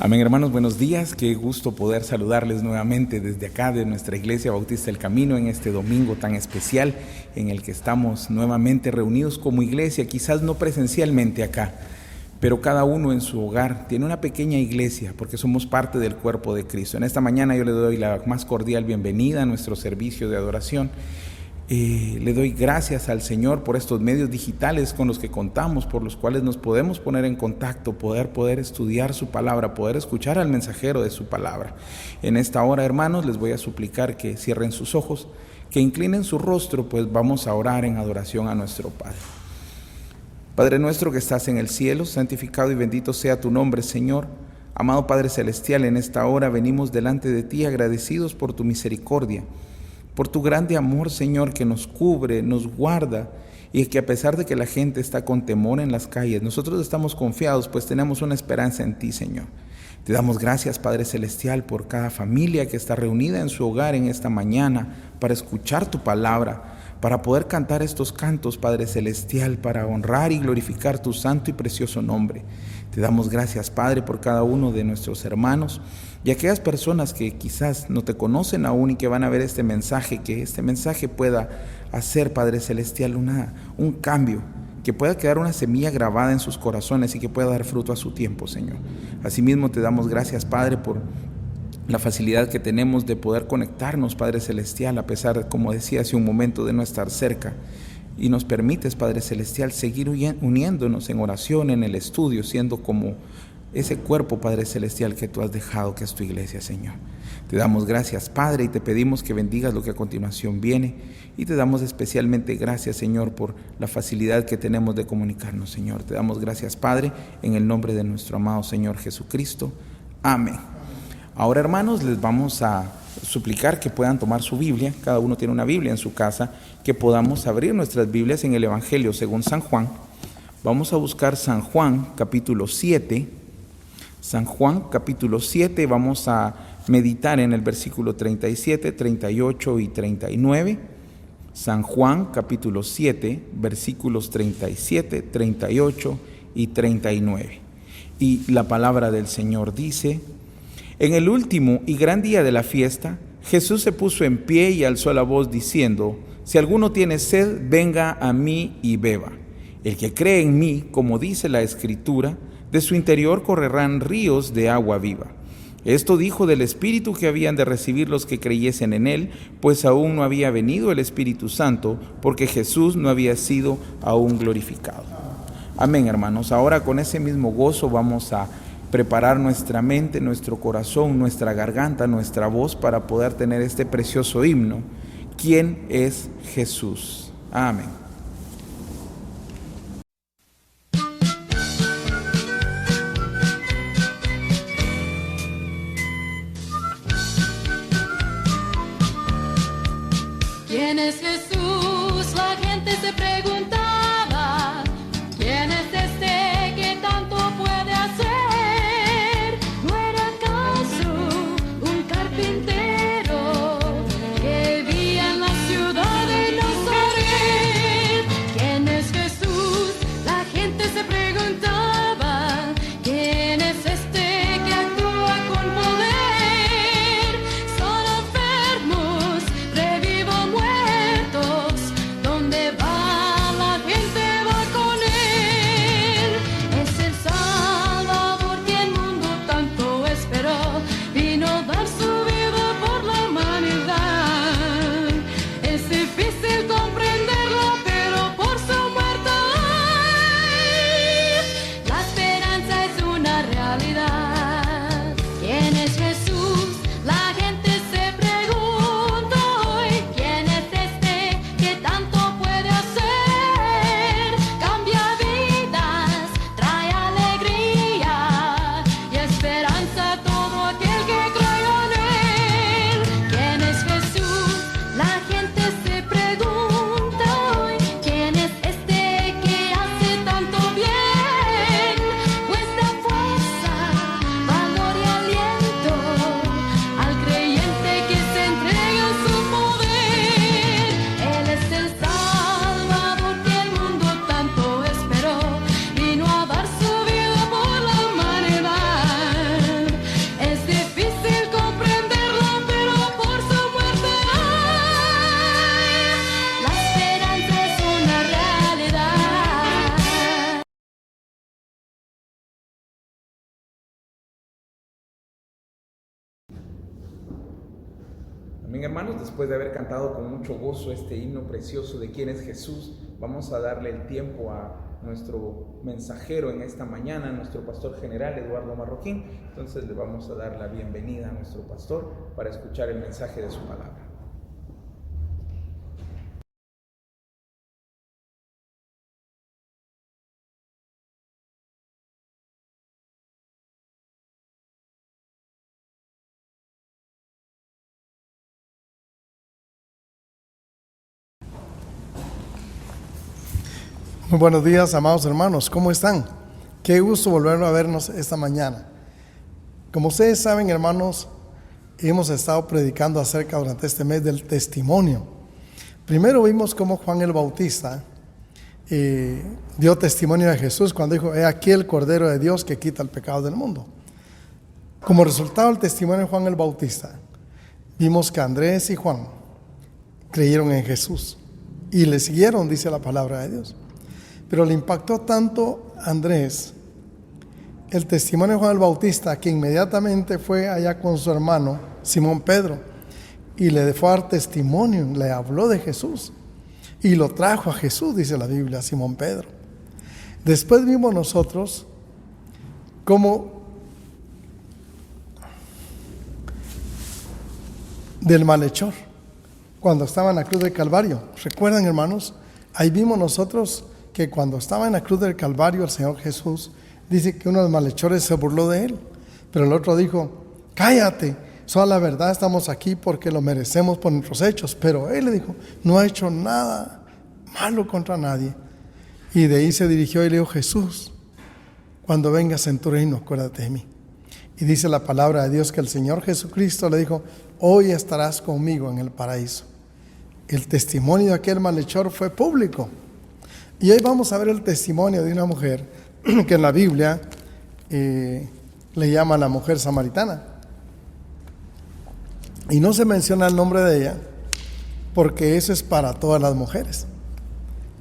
Amén, hermanos, buenos días. Qué gusto poder saludarles nuevamente desde acá de nuestra Iglesia Bautista El Camino en este domingo tan especial en el que estamos nuevamente reunidos como iglesia, quizás no presencialmente acá, pero cada uno en su hogar tiene una pequeña iglesia porque somos parte del cuerpo de Cristo. En esta mañana yo le doy la más cordial bienvenida a nuestro servicio de adoración. Le doy gracias al Señor por estos medios digitales con los que contamos, por los cuales nos podemos poner en contacto, poder estudiar su palabra, poder escuchar al mensajero de su palabra. En esta hora, hermanos, les voy a suplicar que cierren sus ojos, que inclinen su rostro, pues vamos a orar en adoración a nuestro Padre. Padre nuestro que estás en el cielo, santificado y bendito sea tu nombre, Señor. Amado Padre Celestial, en esta hora venimos delante de ti agradecidos por tu misericordia, por tu grande amor, Señor, que nos cubre, nos guarda, y que a pesar de que la gente está con temor en las calles, nosotros estamos confiados, pues tenemos una esperanza en ti, Señor. Te damos gracias, Padre Celestial, por cada familia que está reunida en su hogar en esta mañana para escuchar tu palabra, para poder cantar estos cantos, Padre Celestial, para honrar y glorificar tu santo y precioso nombre. Te damos gracias, Padre, por cada uno de nuestros hermanos y aquellas personas que quizás no te conocen aún y que van a ver este mensaje, que este mensaje pueda hacer, Padre Celestial, un cambio, que pueda quedar una semilla grabada en sus corazones y que pueda dar fruto a su tiempo, Señor. Asimismo, te damos gracias, Padre, por la facilidad que tenemos de poder conectarnos, Padre Celestial, a pesar, como decía hace un momento, de no estar cerca. Y nos permites, Padre Celestial, seguir uniéndonos en oración, en el estudio, siendo como ese cuerpo, Padre Celestial, que tú has dejado, que es tu iglesia, Señor. Te damos gracias, Padre, y te pedimos que bendigas lo que a continuación viene. Y te damos especialmente gracias, Señor, por la facilidad que tenemos de comunicarnos, Señor. Te damos gracias, Padre, en el nombre de nuestro amado Señor Jesucristo. Amén. Ahora, hermanos, les vamos a suplicar que puedan tomar su Biblia. Cada uno tiene una Biblia en su casa, que podamos abrir nuestras Biblias en el Evangelio según San Juan. Vamos a buscar San Juan, capítulo 7. San Juan, capítulo 7, vamos a meditar en el versículo 37, 38 y 39. San Juan, capítulo 7, versículos 37, 38 y 39. Y la palabra del Señor dice: En el último y gran día de la fiesta, Jesús se puso en pie y alzó la voz diciendo: Si alguno tiene sed, venga a mí y beba. El que cree en mí, como dice la Escritura, de su interior correrán ríos de agua viva. Esto dijo del Espíritu que habían de recibir los que creyesen en él, pues aún no había venido el Espíritu Santo, porque Jesús no había sido aún glorificado. Amén, hermanos. Ahora con ese mismo gozo vamos a preparar nuestra mente, nuestro corazón, nuestra garganta, nuestra voz para poder tener este precioso himno. ¿Quién es Jesús? Amén. ¿Quién es Jesús? La gente se preguntaba. ¿Quién es este que tanto puede hacer? ¿No era acaso un carpintero que vivía en la ciudad de Nazaret? ¿Quién es Jesús? La gente se preguntaba. ¿Quién es este que actúa con poder? Son enfermos, revivo muertos. ¿Dónde va la gente? Va con él. Es el Salvador que el mundo tanto esperó. Vino a dar su vida por la humanidad. Es difícil comprenderlo, pero por su muerte Amén, hermanos. Después de haber cantado con mucho gozo este himno precioso de quién es Jesús, vamos a darle el tiempo a nuestro mensajero en esta mañana, nuestro pastor general Eduardo Marroquín. Entonces le vamos a dar la bienvenida a nuestro pastor para escuchar el mensaje de su palabra. Muy buenos días, amados hermanos, ¿cómo están? Qué gusto volver a vernos esta mañana. Como ustedes saben, hermanos, hemos estado predicando acerca durante este mes del testimonio. Primero vimos cómo Juan el Bautista dio testimonio de Jesús cuando dijo: he aquí el Cordero de Dios que quita el pecado del mundo. Como resultado del testimonio de Juan el Bautista, vimos que Andrés y Juan creyeron en Jesús y le siguieron, dice la palabra de Dios. Pero le impactó tanto a Andrés el testimonio de Juan el Bautista, que inmediatamente fue allá con su hermano Simón Pedro y le fue a dar testimonio, le habló de Jesús y lo trajo a Jesús, dice la Biblia, a Simón Pedro. Después vimos nosotros cómo del malhechor, cuando estaba en la cruz del Calvario. ¿Recuerdan, hermanos? Ahí vimos nosotros que cuando estaba en la cruz del Calvario el Señor Jesús dice que uno de los malhechores se burló de él, pero el otro dijo: cállate, solo la verdad, estamos aquí porque lo merecemos por nuestros hechos. Pero él le dijo: no ha hecho nada malo contra nadie. Y de ahí se dirigió y le dijo: Jesús, cuando vengas en tu reino, acuérdate de mí. Y dice la palabra de Dios que el Señor Jesucristo le dijo: hoy estarás conmigo en el paraíso. El testimonio de aquel malhechor fue público. Y hoy vamos a ver el testimonio de una mujer que en la Biblia le llama la mujer samaritana. Y no se menciona el nombre de ella porque eso es para todas las mujeres,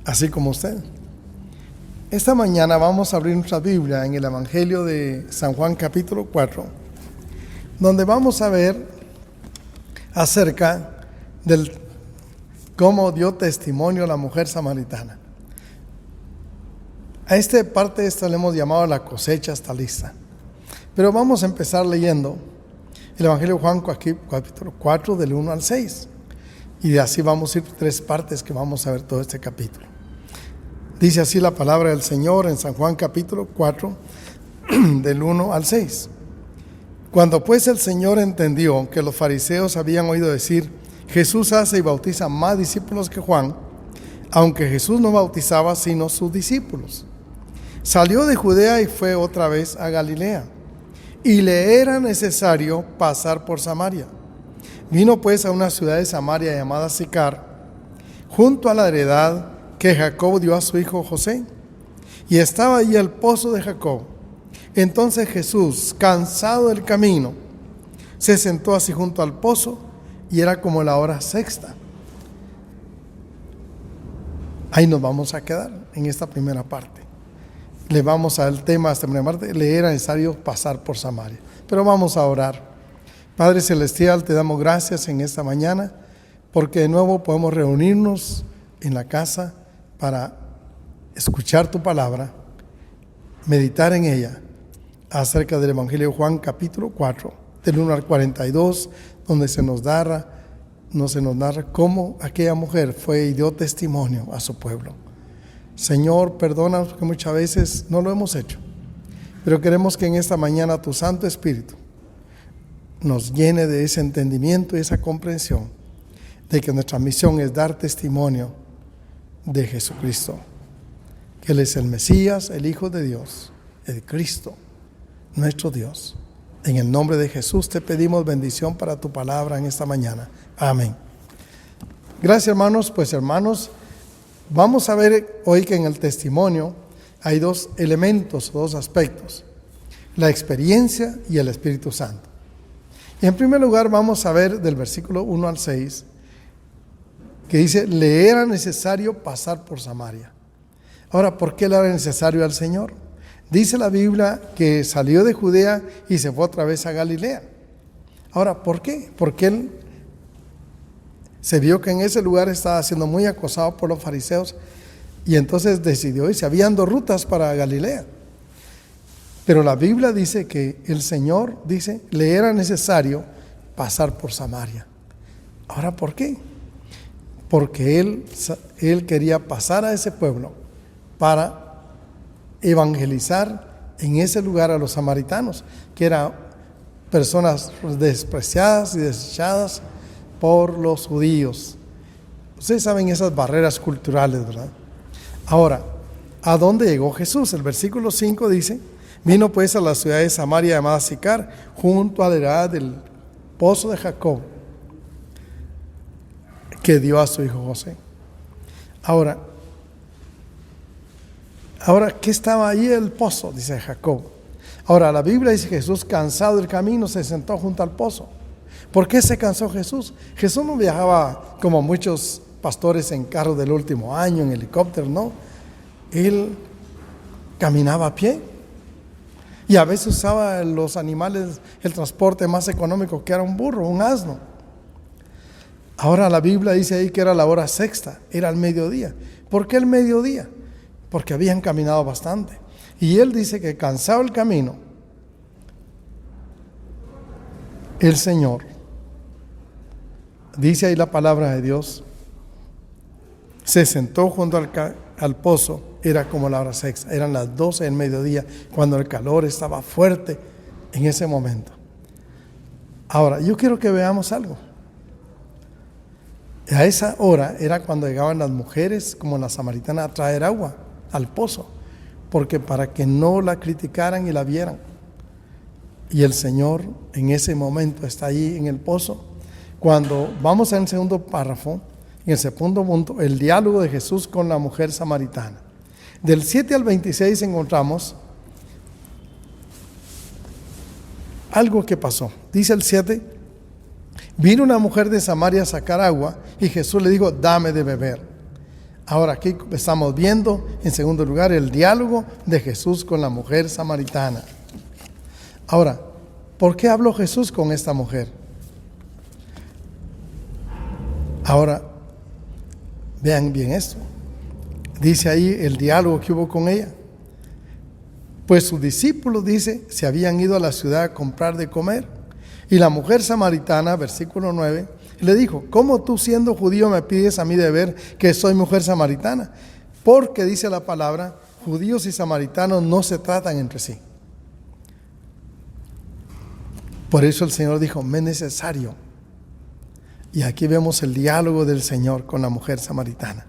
así como usted. Esta mañana vamos a abrir nuestra Biblia en el Evangelio de San Juan capítulo 4, donde vamos a ver acerca del cómo dio testimonio la mujer samaritana. A esta parte le hemos llamado la cosecha está lista. Pero vamos a empezar leyendo el Evangelio de Juan capítulo 4 del 1 al 6. Y de así vamos a ir 3 partes que vamos a ver todo este capítulo. Dice así la palabra del Señor en San Juan capítulo 4 del 1 al 6. Cuando pues el Señor entendió que los fariseos habían oído decir: Jesús hace y bautiza más discípulos que Juan, aunque Jesús no bautizaba sino sus discípulos, salió de Judea y fue otra vez a Galilea, y le era necesario pasar por Samaria. Vino pues a una ciudad de Samaria llamada Sicar, junto a la heredad que Jacob dio a su hijo José, y estaba allí el pozo de Jacob. Entonces Jesús, cansado del camino, se sentó así junto al pozo, y era como la hora sexta. Ahí nos vamos a quedar en esta primera parte. Le vamos al tema de esta primera parte: le era necesario pasar por Samaria. Pero vamos a orar. Padre Celestial, te damos gracias en esta mañana porque de nuevo podemos reunirnos en la casa para escuchar tu palabra, meditar en ella acerca del Evangelio de Juan capítulo 4, del 1 al 42, donde se nos narra cómo aquella mujer fue y dio testimonio a su pueblo. Señor, perdónanos porque muchas veces no lo hemos hecho, pero queremos que en esta mañana tu Santo Espíritu nos llene de ese entendimiento y esa comprensión de que nuestra misión es dar testimonio de Jesucristo, que Él es el Mesías, el Hijo de Dios, el Cristo, nuestro Dios. En el nombre de Jesús te pedimos bendición para tu palabra en esta mañana. Amén. Gracias, hermanos. Pues, hermanos, vamos a ver hoy que en el testimonio hay 2 elementos, 2 aspectos: la experiencia y el Espíritu Santo. Y en primer lugar vamos a ver del versículo 1 al 6, que dice: le era necesario pasar por Samaria. Ahora, ¿por qué le era necesario al Señor? Dice la Biblia que salió de Judea y se fue otra vez a Galilea. Ahora, ¿por qué? Porque Él Se vio que en ese lugar estaba siendo muy acosado por los fariseos y entonces decidió irse. Habían 2 rutas para Galilea. Pero la Biblia dice que el Señor, dice, le era necesario pasar por Samaria. Ahora, ¿por qué? Porque él quería pasar a ese pueblo para evangelizar en ese lugar a los samaritanos, que eran personas despreciadas y desechadas por los judíos. Ustedes saben esas barreras culturales, ¿verdad? Ahora, ¿a dónde llegó Jesús? El versículo 5 dice: vino pues a la ciudad de Samaria llamada Sicar, junto a la entrada del pozo de Jacob, que dio a su hijo José. Ahora, ¿qué estaba ahí el pozo? Dice Jacob. Ahora, la Biblia dice que Jesús, cansado del camino, se sentó junto al pozo. ¿Por qué se cansó Jesús? Jesús no viajaba como muchos pastores en carro del último año, en helicóptero, no. Él caminaba a pie. Y a veces usaba los animales, el transporte más económico, que era un burro, un asno. Ahora la Biblia dice ahí que era la hora sexta, era el mediodía. ¿Por qué el mediodía? Porque habían caminado bastante. Y él dice que cansado el camino, el Señor, dice ahí la palabra de Dios, se sentó junto al pozo. Era como la hora sexta, eran las 12 del mediodía, cuando el calor estaba fuerte en ese momento. Ahora, yo quiero que veamos algo. A esa hora era cuando llegaban las mujeres, como la samaritana, a traer agua al pozo, porque para que no la criticaran y la vieran. Y el Señor en ese momento está ahí en el pozo. Cuando vamos al segundo párrafo, en el segundo punto, el diálogo de Jesús con la mujer samaritana. Del 7 al 26 encontramos algo que pasó. Dice el 7: vino una mujer de Samaria a sacar agua y Jesús le dijo: dame de beber. Ahora aquí estamos viendo en segundo lugar el diálogo de Jesús con la mujer samaritana. Ahora, ¿por qué habló Jesús con esta mujer? Ahora, vean bien esto. Dice ahí el diálogo que hubo con ella. Pues sus discípulos, dice, se habían ido a la ciudad a comprar de comer. Y la mujer samaritana, versículo 9, le dijo: ¿cómo tú, siendo judío, me pides a mí de beber, que soy mujer samaritana? Porque dice la palabra, judíos y samaritanos no se tratan entre sí. Por eso el Señor dijo: me es necesario. Y aquí vemos el diálogo del Señor con la mujer samaritana.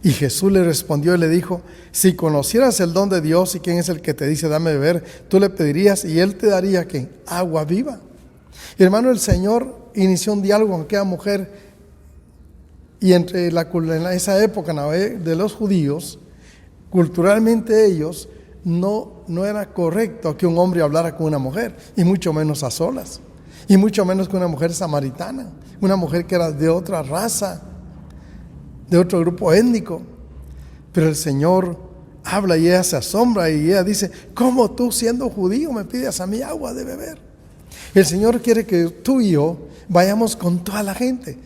Y Jesús le respondió y le dijo: si conocieras el don de Dios y quién es el que te dice dame beber, tú le pedirías y él te daría ¿qué? Agua viva. Y hermano, el Señor inició un diálogo con aquella mujer. Y en esa época de los judíos, culturalmente ellos no era correcto que un hombre hablara con una mujer, y mucho menos a solas, y mucho menos con una mujer samaritana, una mujer que era de otra raza, de otro grupo étnico. Pero el Señor habla y ella se asombra y ella dice: ¿cómo tú, siendo judío, me pides a mí agua de beber? El Señor quiere que tú y yo vayamos con toda la gente,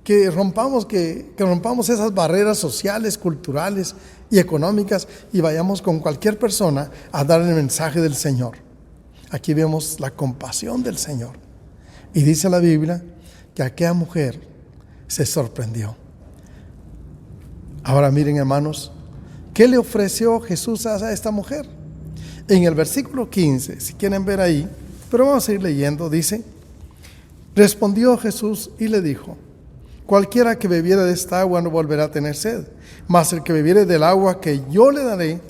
que rompamos esas barreras sociales, culturales y económicas, y vayamos con cualquier persona a dar el mensaje del Señor. Aquí vemos la compasión del Señor. Y dice la Biblia que aquella mujer se sorprendió. Ahora miren, hermanos, ¿qué le ofreció Jesús a esta mujer? En el versículo 15, si quieren ver ahí, pero vamos a ir leyendo, dice: respondió Jesús y le dijo: cualquiera que bebiere de esta agua no volverá a tener sed, mas el que bebiere del agua que yo le daré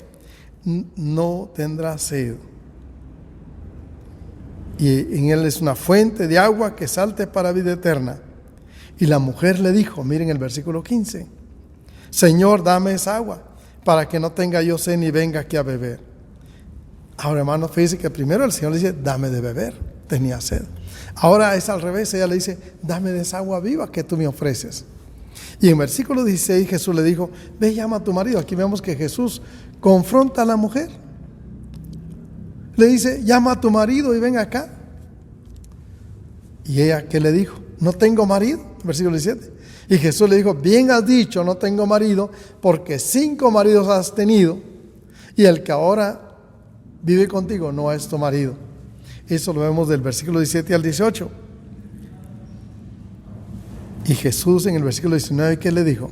no tendrá sed. Y en él es una fuente de agua que salte para vida eterna. Y la mujer le dijo, miren el versículo 15: Señor, dame esa agua, para que no tenga yo sed ni venga aquí a beber. Ahora, hermano, fíjense que primero el Señor le dice: dame de beber, tenía sed. Ahora es al revés, ella le dice: dame de esa agua viva que tú me ofreces. Y en versículo 16 Jesús le dijo: ve, llama a tu marido. Aquí vemos que Jesús confronta a la mujer. Le dice: llama a tu marido y ven acá. Y ella, ¿qué le dijo? No tengo marido. versículo 17. Y Jesús le dijo, bien has dicho, no tengo marido, porque 5 maridos has tenido, y el que ahora vive contigo no es tu marido. Eso lo vemos del versículo 17 al 18. Y Jesús en el versículo 19, ¿qué le dijo?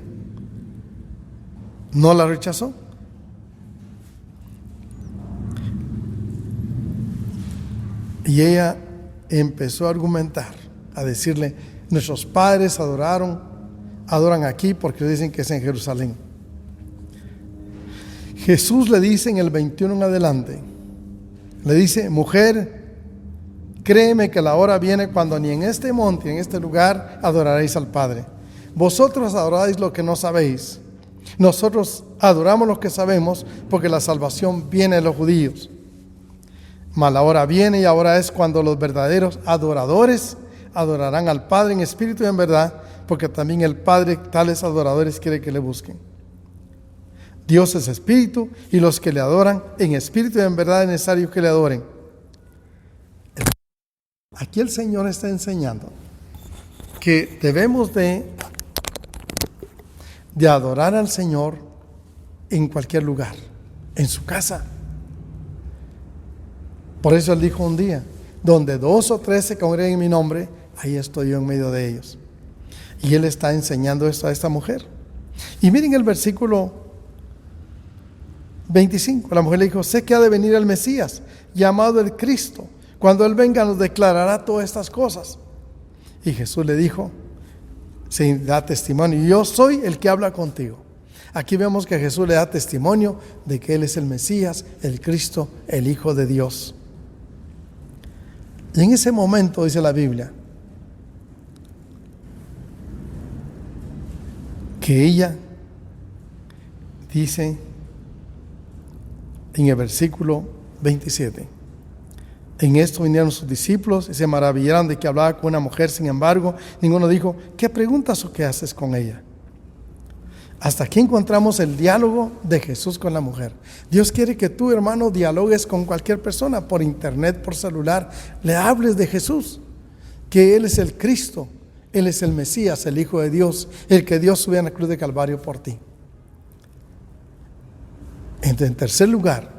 No la rechazó. Y ella empezó a argumentar, a decirle, nuestros padres adoran aquí porque dicen que es en Jerusalén. Jesús le dice en el 21 en adelante, le dice, mujer, créeme que la hora viene cuando ni en este monte, ni en este lugar adoraréis al Padre. Vosotros adoráis lo que no sabéis. Nosotros adoramos lo que sabemos, porque la salvación viene de los judíos. Mas la hora viene y ahora es cuando los verdaderos adoradores adorarán al Padre en espíritu y en verdad, porque también el Padre tales adoradores quiere que le busquen. Dios es espíritu, y los que le adoran en espíritu y en verdad es necesario que le adoren. Aquí el Señor está enseñando que debemos de adorar al Señor en cualquier lugar, en su casa. Por eso Él dijo un día, donde 2 o 3 se congregan en mi nombre, ahí estoy yo en medio de ellos. Y Él está enseñando esto a esta mujer. Y miren el versículo 25. La mujer le dijo, sé que ha de venir el Mesías, llamado el Cristo. Cuando Él venga nos declarará todas estas cosas. Y Jesús le dijo, se da testimonio, yo soy el que habla contigo. Aquí vemos que Jesús le da testimonio de que Él es el Mesías, el Cristo, el Hijo de Dios. Y en ese momento, dice la Biblia, que ella dice en el versículo 27, en esto vinieron sus discípulos y se maravillaron de que hablaba con una mujer. Sin embargo, ninguno dijo, ¿qué preguntas o qué haces con ella? Hasta aquí encontramos el diálogo de Jesús con la mujer. Dios quiere que tú, hermano, dialogues con cualquier persona, por internet, por celular, le hables de Jesús, que Él es el Cristo, Él es el Mesías, el Hijo de Dios, el que Dios subió en la cruz de Calvario por ti. En tercer lugar,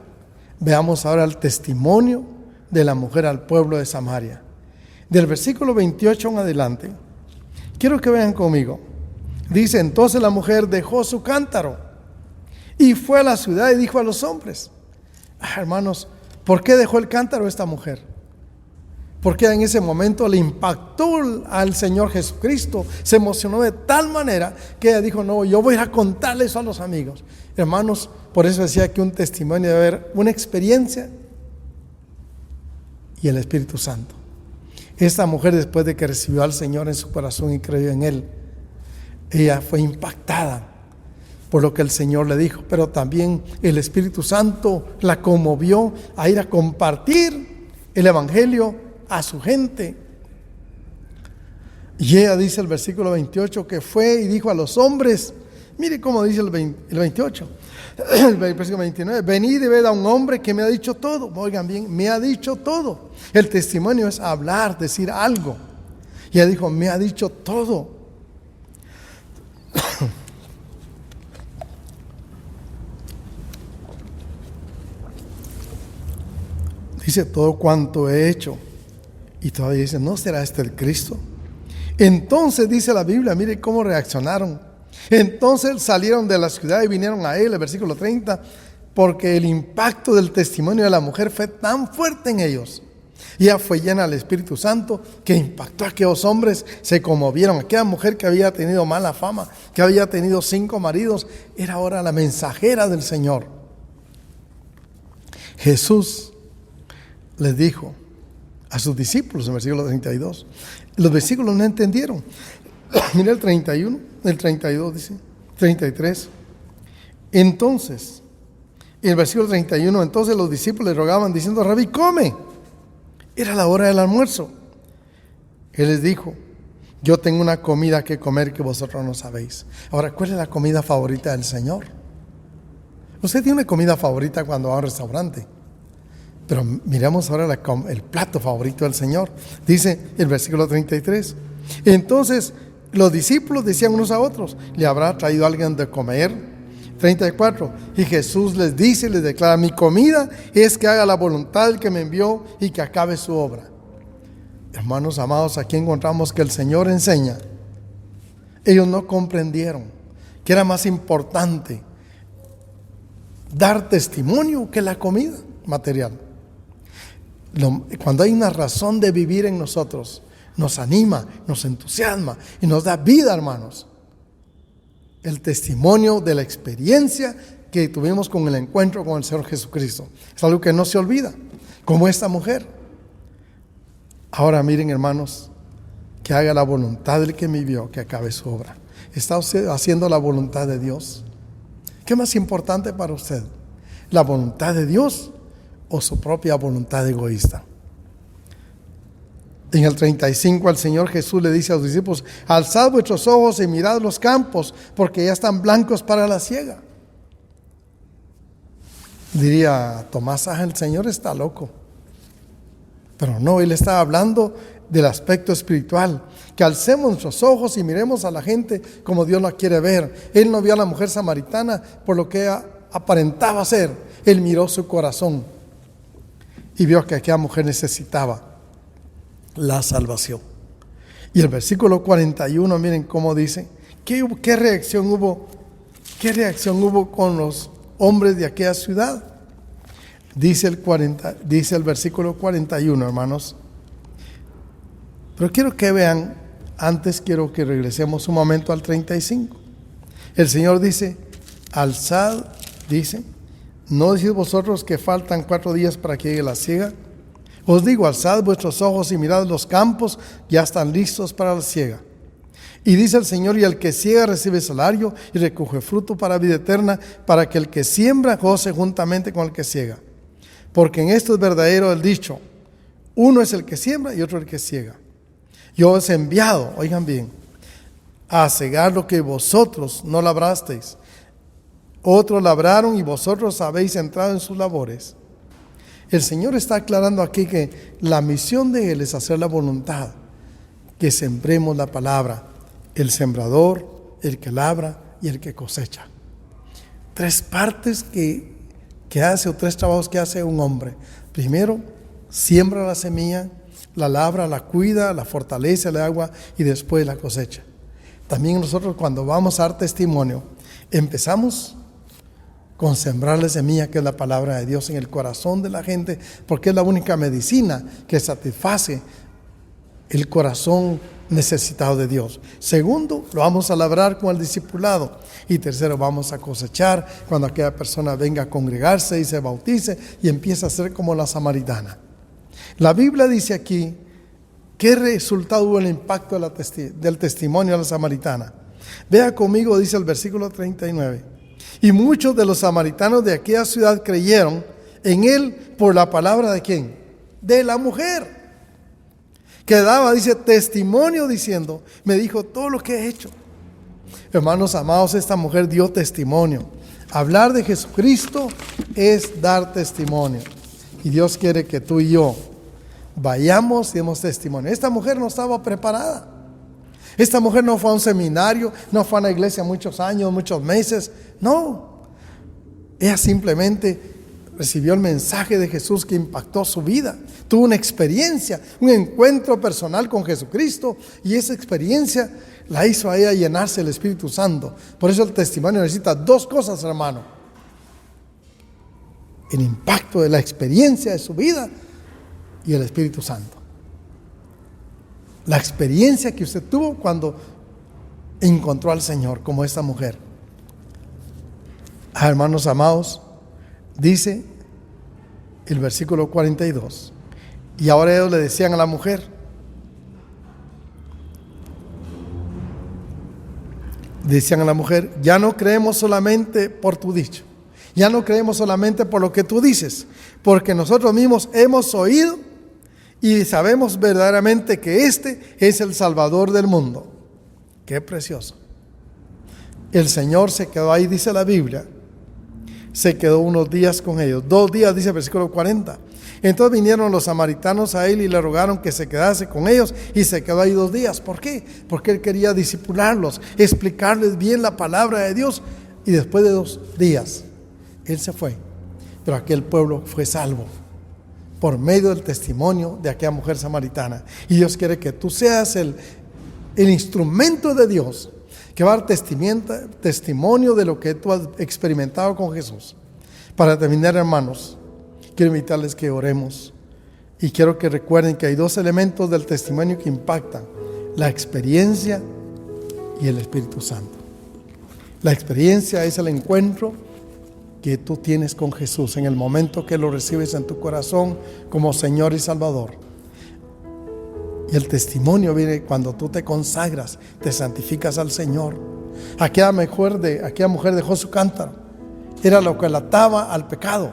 veamos ahora el testimonio de la mujer al pueblo de Samaria. Del versículo 28 en adelante, quiero que vean conmigo. Dice, entonces la mujer dejó su cántaro y fue a la ciudad y dijo a los hombres. Hermanos, ¿por qué dejó el cántaro esta mujer? Porque en ese momento le impactó al Señor Jesucristo, se emocionó de tal manera que ella dijo, no, yo voy a ir a contarle eso a los amigos. Hermanos, por eso decía que un testimonio debe haber una experiencia y el Espíritu Santo. Esta mujer, después de que recibió al Señor en su corazón y creyó en Él, ella fue impactada por lo que el Señor le dijo, pero también el Espíritu Santo la conmovió a ir a compartir el Evangelio a su gente. Y ella dice el versículo 28 que fue y dijo a los hombres, mire cómo dice el 28, el versículo 29, venid y ved a un hombre que me ha dicho todo. Oigan bien, me ha dicho todo. El testimonio es hablar, decir algo. Y ella dijo, me ha dicho todo. Dice, todo cuanto he hecho. Y todavía dice, ¿no será este el Cristo? Entonces dice la Biblia, mire cómo reaccionaron. Entonces salieron de la ciudad y vinieron a él, el versículo 30, porque el impacto del testimonio de la mujer fue tan fuerte en ellos. Y ella fue llena del Espíritu Santo, que impactó a aquellos hombres, se conmovieron. Aquella mujer que había tenido mala fama, que había tenido 5 maridos, era ahora la mensajera del Señor. Jesús les dijo a sus discípulos en el versículo 32. Los versículos no entendieron. Mira el 31, el 32 dice, 33. Entonces, en el versículo 31, entonces los discípulos le rogaban diciendo, Rabí, come. Era la hora del almuerzo. Él les dijo, yo tengo una comida que comer que vosotros no sabéis. Ahora, ¿cuál es la comida favorita del Señor? Usted tiene una comida favorita cuando va a un restaurante. Pero miremos ahora el plato favorito del Señor. Dice el versículo 33. Entonces Los discípulos decían unos a otros: ¿le habrá traído alguien de comer? 34. Y Jesús les dice, les declara: mi comida es que haga la voluntad del que me envió y que acabe su obra. Hermanos amados, aquí encontramos que el Señor enseña. Ellos no comprendieron que era más importante dar testimonio que la comida material. Cuando hay una razón de vivir en nosotros, nos anima, nos entusiasma y nos da vida, hermanos. El testimonio de la experiencia que tuvimos con el encuentro con el Señor Jesucristo es algo que no se olvida, como esta mujer. Ahora miren, hermanos, que haga la voluntad del que me envió, que acabe su obra. ¿Está usted haciendo la voluntad de Dios? ¿Qué es más importante para usted? ¿La voluntad de Dios o su propia voluntad egoísta? En el 35 el Señor Jesús le dice a los discípulos: alzad vuestros ojos y mirad los campos, porque ya están blancos para la siega. Diría Tomás: el Señor está loco. Pero no, Él está hablando del aspecto espiritual, que alcemos nuestros ojos y miremos a la gente como Dios la quiere ver. Él no vio a la mujer samaritana por lo que aparentaba ser. Él miró su corazón y vio que aquella mujer necesitaba la salvación. Y el versículo 41, miren cómo dice: ¿qué reacción hubo con los hombres de aquella ciudad? Dice el versículo 41, hermanos. Pero quiero que vean, antes quiero que regresemos un momento al 35. El Señor dice: alzad, dice, ¿no decís vosotros que faltan 4 días para que llegue la siega? Os digo, alzad vuestros ojos y mirad los campos, ya están listos para la siega. Y dice el Señor: y el que siega recibe salario y recoge fruto para vida eterna, para que el que siembra goce juntamente con el que siega. Porque en esto es verdadero el dicho: uno es el que siembra y otro el que siega. Yo os he enviado, oigan bien, a cegar lo que vosotros no labrasteis. Otros labraron y vosotros habéis entrado en sus labores. El Señor está aclarando aquí que la misión de Él es hacer la voluntad, que sembremos la palabra. El sembrador, el que labra y el que cosecha. 3 partes que hace, o 3 trabajos que hace un hombre. Primero, siembra la semilla, la labra, la cuida, la fortalece, le agua y después la cosecha. También nosotros, cuando vamos a dar testimonio, empezamos con sembrar la semilla, que es la palabra de Dios, en el corazón de la gente, porque es la única medicina que satisface el corazón necesitado de Dios. Segundo, lo vamos a labrar con el discipulado. Y tercero, vamos a cosechar cuando aquella persona venga a congregarse y se bautice y empieza a ser como la samaritana. La Biblia dice aquí: ¿qué resultado hubo el impacto del testimonio de la samaritana? Vea conmigo, dice el versículo 39. Y muchos de los samaritanos de aquella ciudad creyeron en él por la palabra ¿de quién? De la mujer, que daba, dice, testimonio diciendo: me dijo todo lo que he hecho. Hermanos amados, esta mujer dio testimonio. Hablar de Jesucristo es dar testimonio. Y Dios quiere que tú y yo vayamos y demos testimonio. Esta mujer no estaba preparada. Esta mujer no fue a un seminario, no fue a una iglesia muchos años, muchos meses. No. Ella simplemente recibió el mensaje de Jesús que impactó su vida. Tuvo una experiencia, un encuentro personal con Jesucristo, y esa experiencia la hizo a ella llenarse del Espíritu Santo. Por eso el testimonio necesita 2 cosas, hermano: el impacto de la experiencia de su vida y el Espíritu Santo. La experiencia que usted tuvo cuando encontró al Señor, como esta mujer. Hermanos amados, dice el versículo 42: y ahora ellos le decían a la mujer: ya no creemos solamente por tu dicho, ya no creemos solamente por lo que tú dices, porque nosotros mismos hemos oído y sabemos verdaderamente que este es el Salvador del mundo. Qué precioso. El Señor se quedó ahí, dice la Biblia, se quedó unos días con ellos. 2 días, dice el versículo 40. Entonces vinieron los samaritanos a él y le rogaron que se quedase con ellos, y se quedó ahí 2 días. ¿Por qué? Porque él quería discipularlos, explicarles bien la palabra de Dios. Y después de 2 días, él se fue. Pero aquel pueblo fue salvo por medio del testimonio de aquella mujer samaritana. Y Dios quiere que tú seas el instrumento de Dios que va a dar testimonio de lo que tú has experimentado con Jesús. Para terminar, hermanos, quiero invitarles que oremos, y quiero que recuerden que hay 2 elementos del testimonio que impactan: la experiencia y el Espíritu Santo. La experiencia es el encuentro que tú tienes con Jesús en el momento que lo recibes en tu corazón como Señor y Salvador. Y el testimonio viene cuando tú te consagras, te santificas al Señor. Aquella mujer dejó su cántaro, era lo que la ataba al pecado.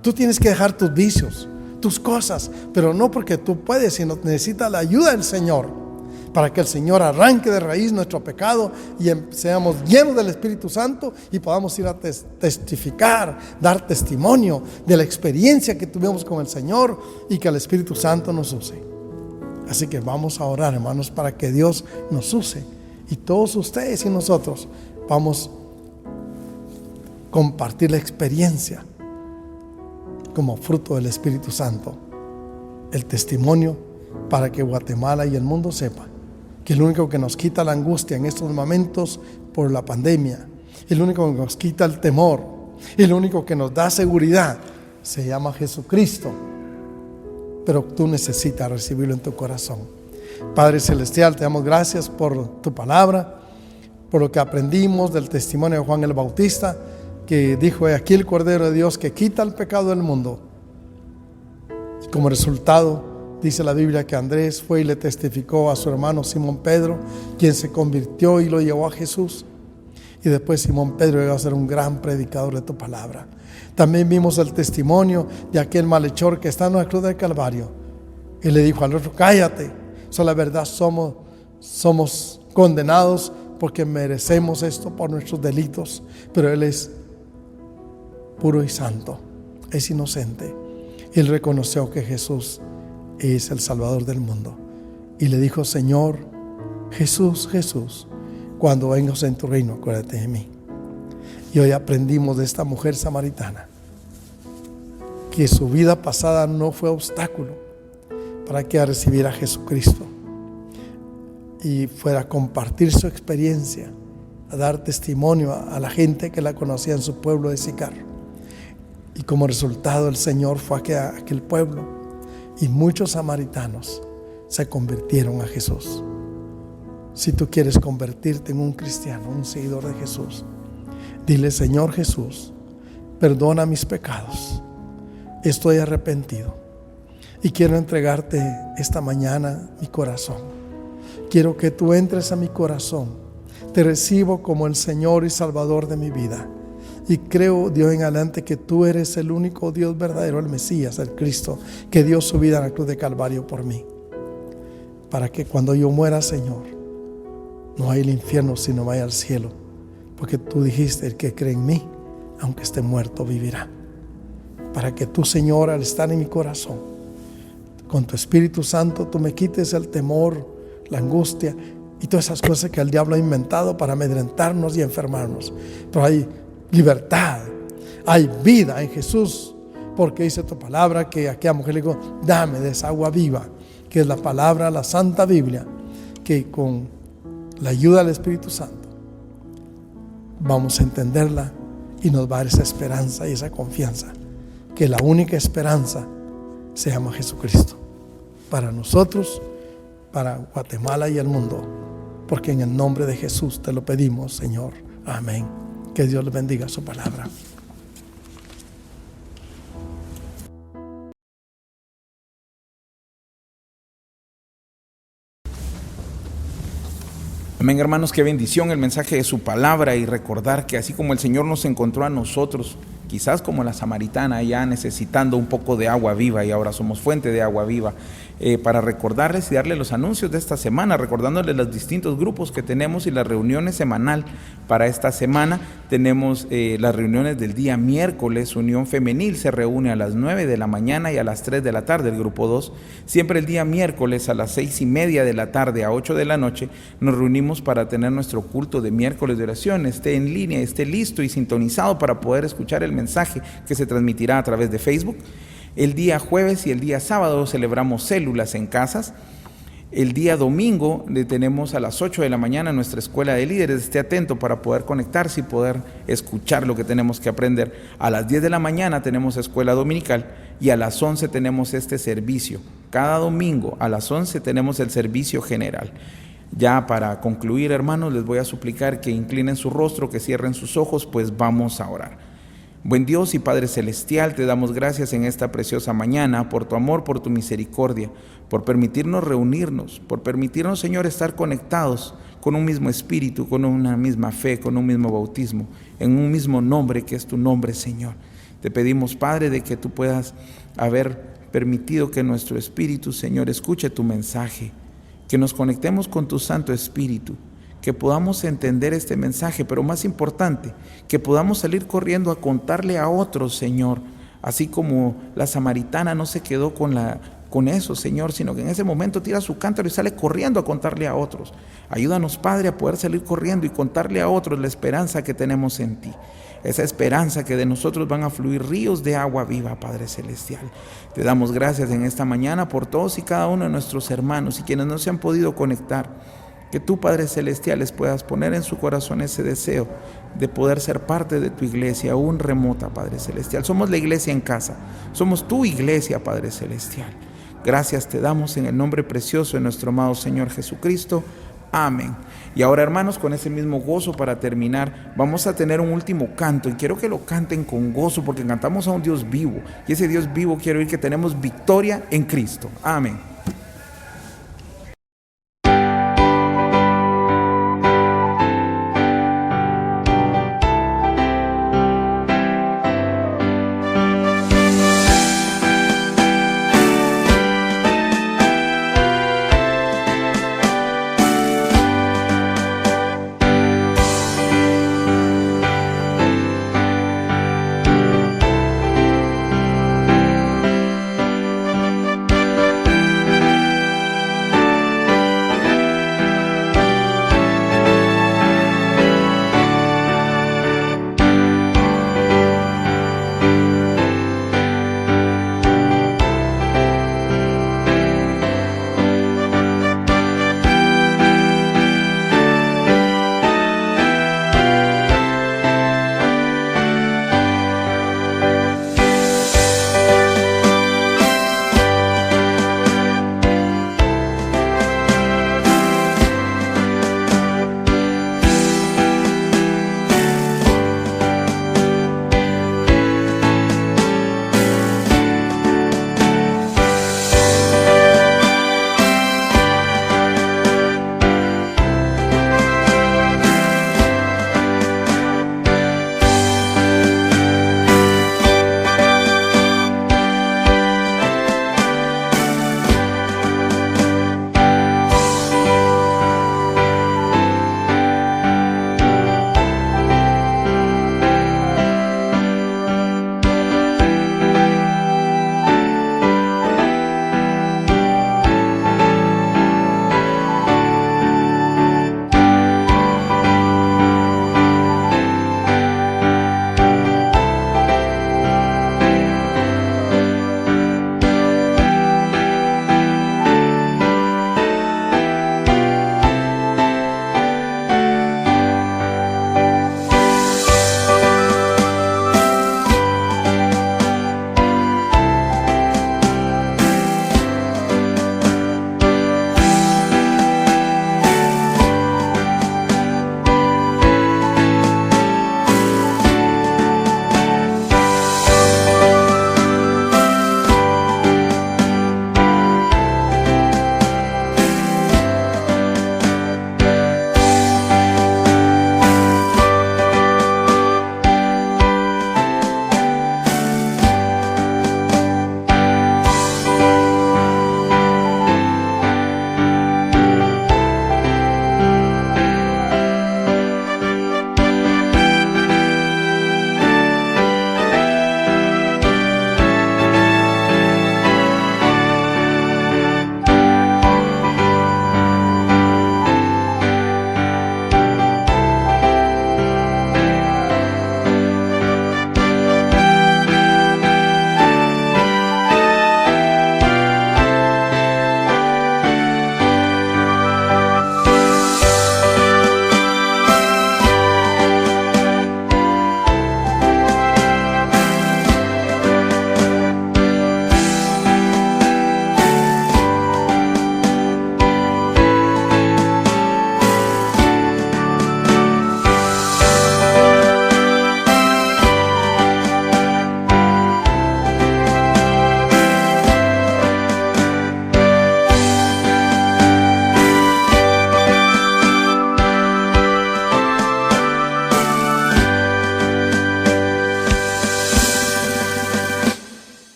Tú tienes que dejar tus vicios, tus cosas, pero no porque tú puedes, sino necesitas la ayuda del Señor, para que el Señor arranque de raíz nuestro pecado y seamos llenos del Espíritu Santo y podamos ir a testificar, dar testimonio de la experiencia que tuvimos con el Señor, y que el Espíritu Santo nos use. Así que vamos a orar, hermanos, para que Dios nos use, y todos ustedes y nosotros vamos a compartir la experiencia como fruto del Espíritu Santo, el testimonio, para que Guatemala y el mundo sepan que el único que nos quita la angustia en estos momentos por la pandemia, el único que nos quita el temor, el único que nos da seguridad, se llama Jesucristo. Pero tú necesitas recibirlo en tu corazón. Padre Celestial, te damos gracias por tu palabra, por lo que aprendimos del testimonio de Juan el Bautista, que dijo: aquí el Cordero de Dios que quita el pecado del mundo. Y como resultado, dice la Biblia que Andrés fue y le testificó a su hermano Simón Pedro, quien se convirtió y lo llevó a Jesús. Y después Simón Pedro llegó a ser un gran predicador de tu palabra. También vimos el testimonio de aquel malhechor que está en la cruz del Calvario. Y le dijo al otro: cállate, la verdad somos condenados porque merecemos esto por nuestros delitos. Pero él es puro y santo, es inocente. Él reconoció que Jesús es el Salvador del mundo, y le dijo: Señor Jesús, Jesús, cuando vengas en tu reino, acuérdate de mí. Y hoy aprendimos de esta mujer samaritana que su vida pasada no fue obstáculo para que recibiera a Jesucristo y fuera a compartir su experiencia, a dar testimonio a la gente que la conocía en su pueblo de Sicar. Y como resultado, el Señor fue a aquel pueblo, y muchos samaritanos se convirtieron a Jesús. Si tú quieres convertirte en un cristiano, un seguidor de Jesús, dile: Señor Jesús, perdona mis pecados, estoy arrepentido y quiero entregarte esta mañana mi corazón. Quiero que tú entres a mi corazón, te recibo como el Señor y Salvador de mi vida. Y creo, Dios, en adelante, que tú eres el único Dios verdadero, el Mesías, el Cristo, que dio su vida en la cruz de Calvario por mí. Para que cuando yo muera, Señor, no haya el infierno, sino vaya al cielo. Porque tú dijiste: el que cree en mí, aunque esté muerto, vivirá. Para que tú, Señor, al estar en mi corazón, con tu Espíritu Santo, tú me quites el temor, la angustia y todas esas cosas que el diablo ha inventado para amedrentarnos y enfermarnos. Pero hay libertad, hay vida en Jesús, porque dice tu palabra que aquella mujer le dijo: dame de esa agua viva, que es la palabra, la Santa Biblia, que con la ayuda del Espíritu Santo vamos a entenderla y nos va a dar esa esperanza y esa confianza, que la única esperanza se llama Jesucristo, para nosotros, para Guatemala y el mundo, porque en el nombre de Jesús te lo pedimos, Señor. Amén. Que Dios les bendiga su palabra. Amén, hermanos, qué bendición el mensaje de su palabra, y recordar que así como el Señor nos encontró a nosotros quizás como la samaritana, ya necesitando un poco de agua viva, y ahora somos fuente de agua viva, para recordarles y darles los anuncios de esta semana, recordándoles los distintos grupos que tenemos y las reuniones semanal para esta semana. Tenemos las reuniones del día miércoles. Unión Femenil se reúne a las 9 de la mañana y a las 3 de la tarde, el grupo 2. Siempre el día miércoles a las 6:30 de la tarde a 8 de la noche nos reunimos para tener nuestro culto de miércoles de oración. Esté en línea, esté listo y sintonizado para poder escuchar el mensaje que se transmitirá a través de Facebook. El día jueves y el día sábado celebramos células en casas. El día domingo tenemos a las 8 de la mañana nuestra escuela de líderes. Esté atento para poder conectarse y poder escuchar lo que tenemos que aprender. A las 10 de la mañana tenemos escuela dominical y a las 11 tenemos este servicio. Cada domingo a las 11 tenemos el servicio general. Ya para concluir, hermanos, les voy a suplicar que inclinen su rostro, que cierren sus ojos, pues vamos a orar. Buen Dios y Padre Celestial, te damos gracias en esta preciosa mañana por tu amor, por tu misericordia, por permitirnos reunirnos, por permitirnos, Señor, estar conectados con un mismo espíritu, con una misma fe, con un mismo bautismo, en un mismo nombre que es tu nombre, Señor. Te pedimos, Padre, de que tú puedas haber permitido que nuestro espíritu, Señor, escuche tu mensaje, que nos conectemos con tu Santo Espíritu, que podamos entender este mensaje, pero más importante, que podamos salir corriendo a contarle a otros, Señor, así como la samaritana no se quedó con eso, Señor, sino que en ese momento tira su cántaro y sale corriendo a contarle a otros. Ayúdanos, Padre, a poder salir corriendo y contarle a otros la esperanza que tenemos en ti, esa esperanza que de nosotros van a fluir ríos de agua viva, Padre Celestial. Te damos gracias en esta mañana por todos y cada uno de nuestros hermanos y quienes no se han podido conectar. Que tú, Padre Celestial, les puedas poner en su corazón ese deseo de poder ser parte de tu iglesia, aún remota, Padre Celestial. Somos la iglesia en casa, somos tu iglesia, Padre Celestial. Gracias te damos en el nombre precioso de nuestro amado Señor Jesucristo. Amén. Y ahora, hermanos, con ese mismo gozo, para terminar, vamos a tener un último canto, y quiero que lo canten con gozo, porque cantamos a un Dios vivo, y ese Dios vivo quiero oír que tenemos victoria en Cristo. Amén.